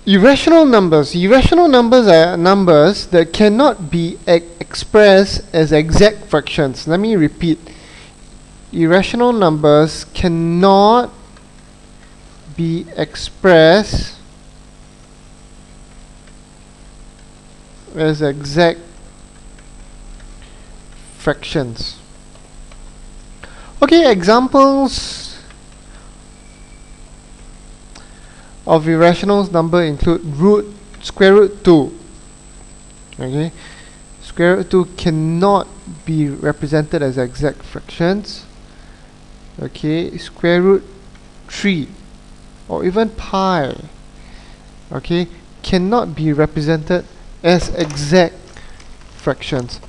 Irrational numbers. Irrational numbers are numbers that cannot be expressed as exact fractions. Let me repeat. Irrational numbers cannot be expressed as exact fractions. Okay, examples of irrational number include square root 2. Okay, square root 2 cannot be represented as exact fractions. Okay, square root 3 or even pi, okay, cannot be represented as exact fractions.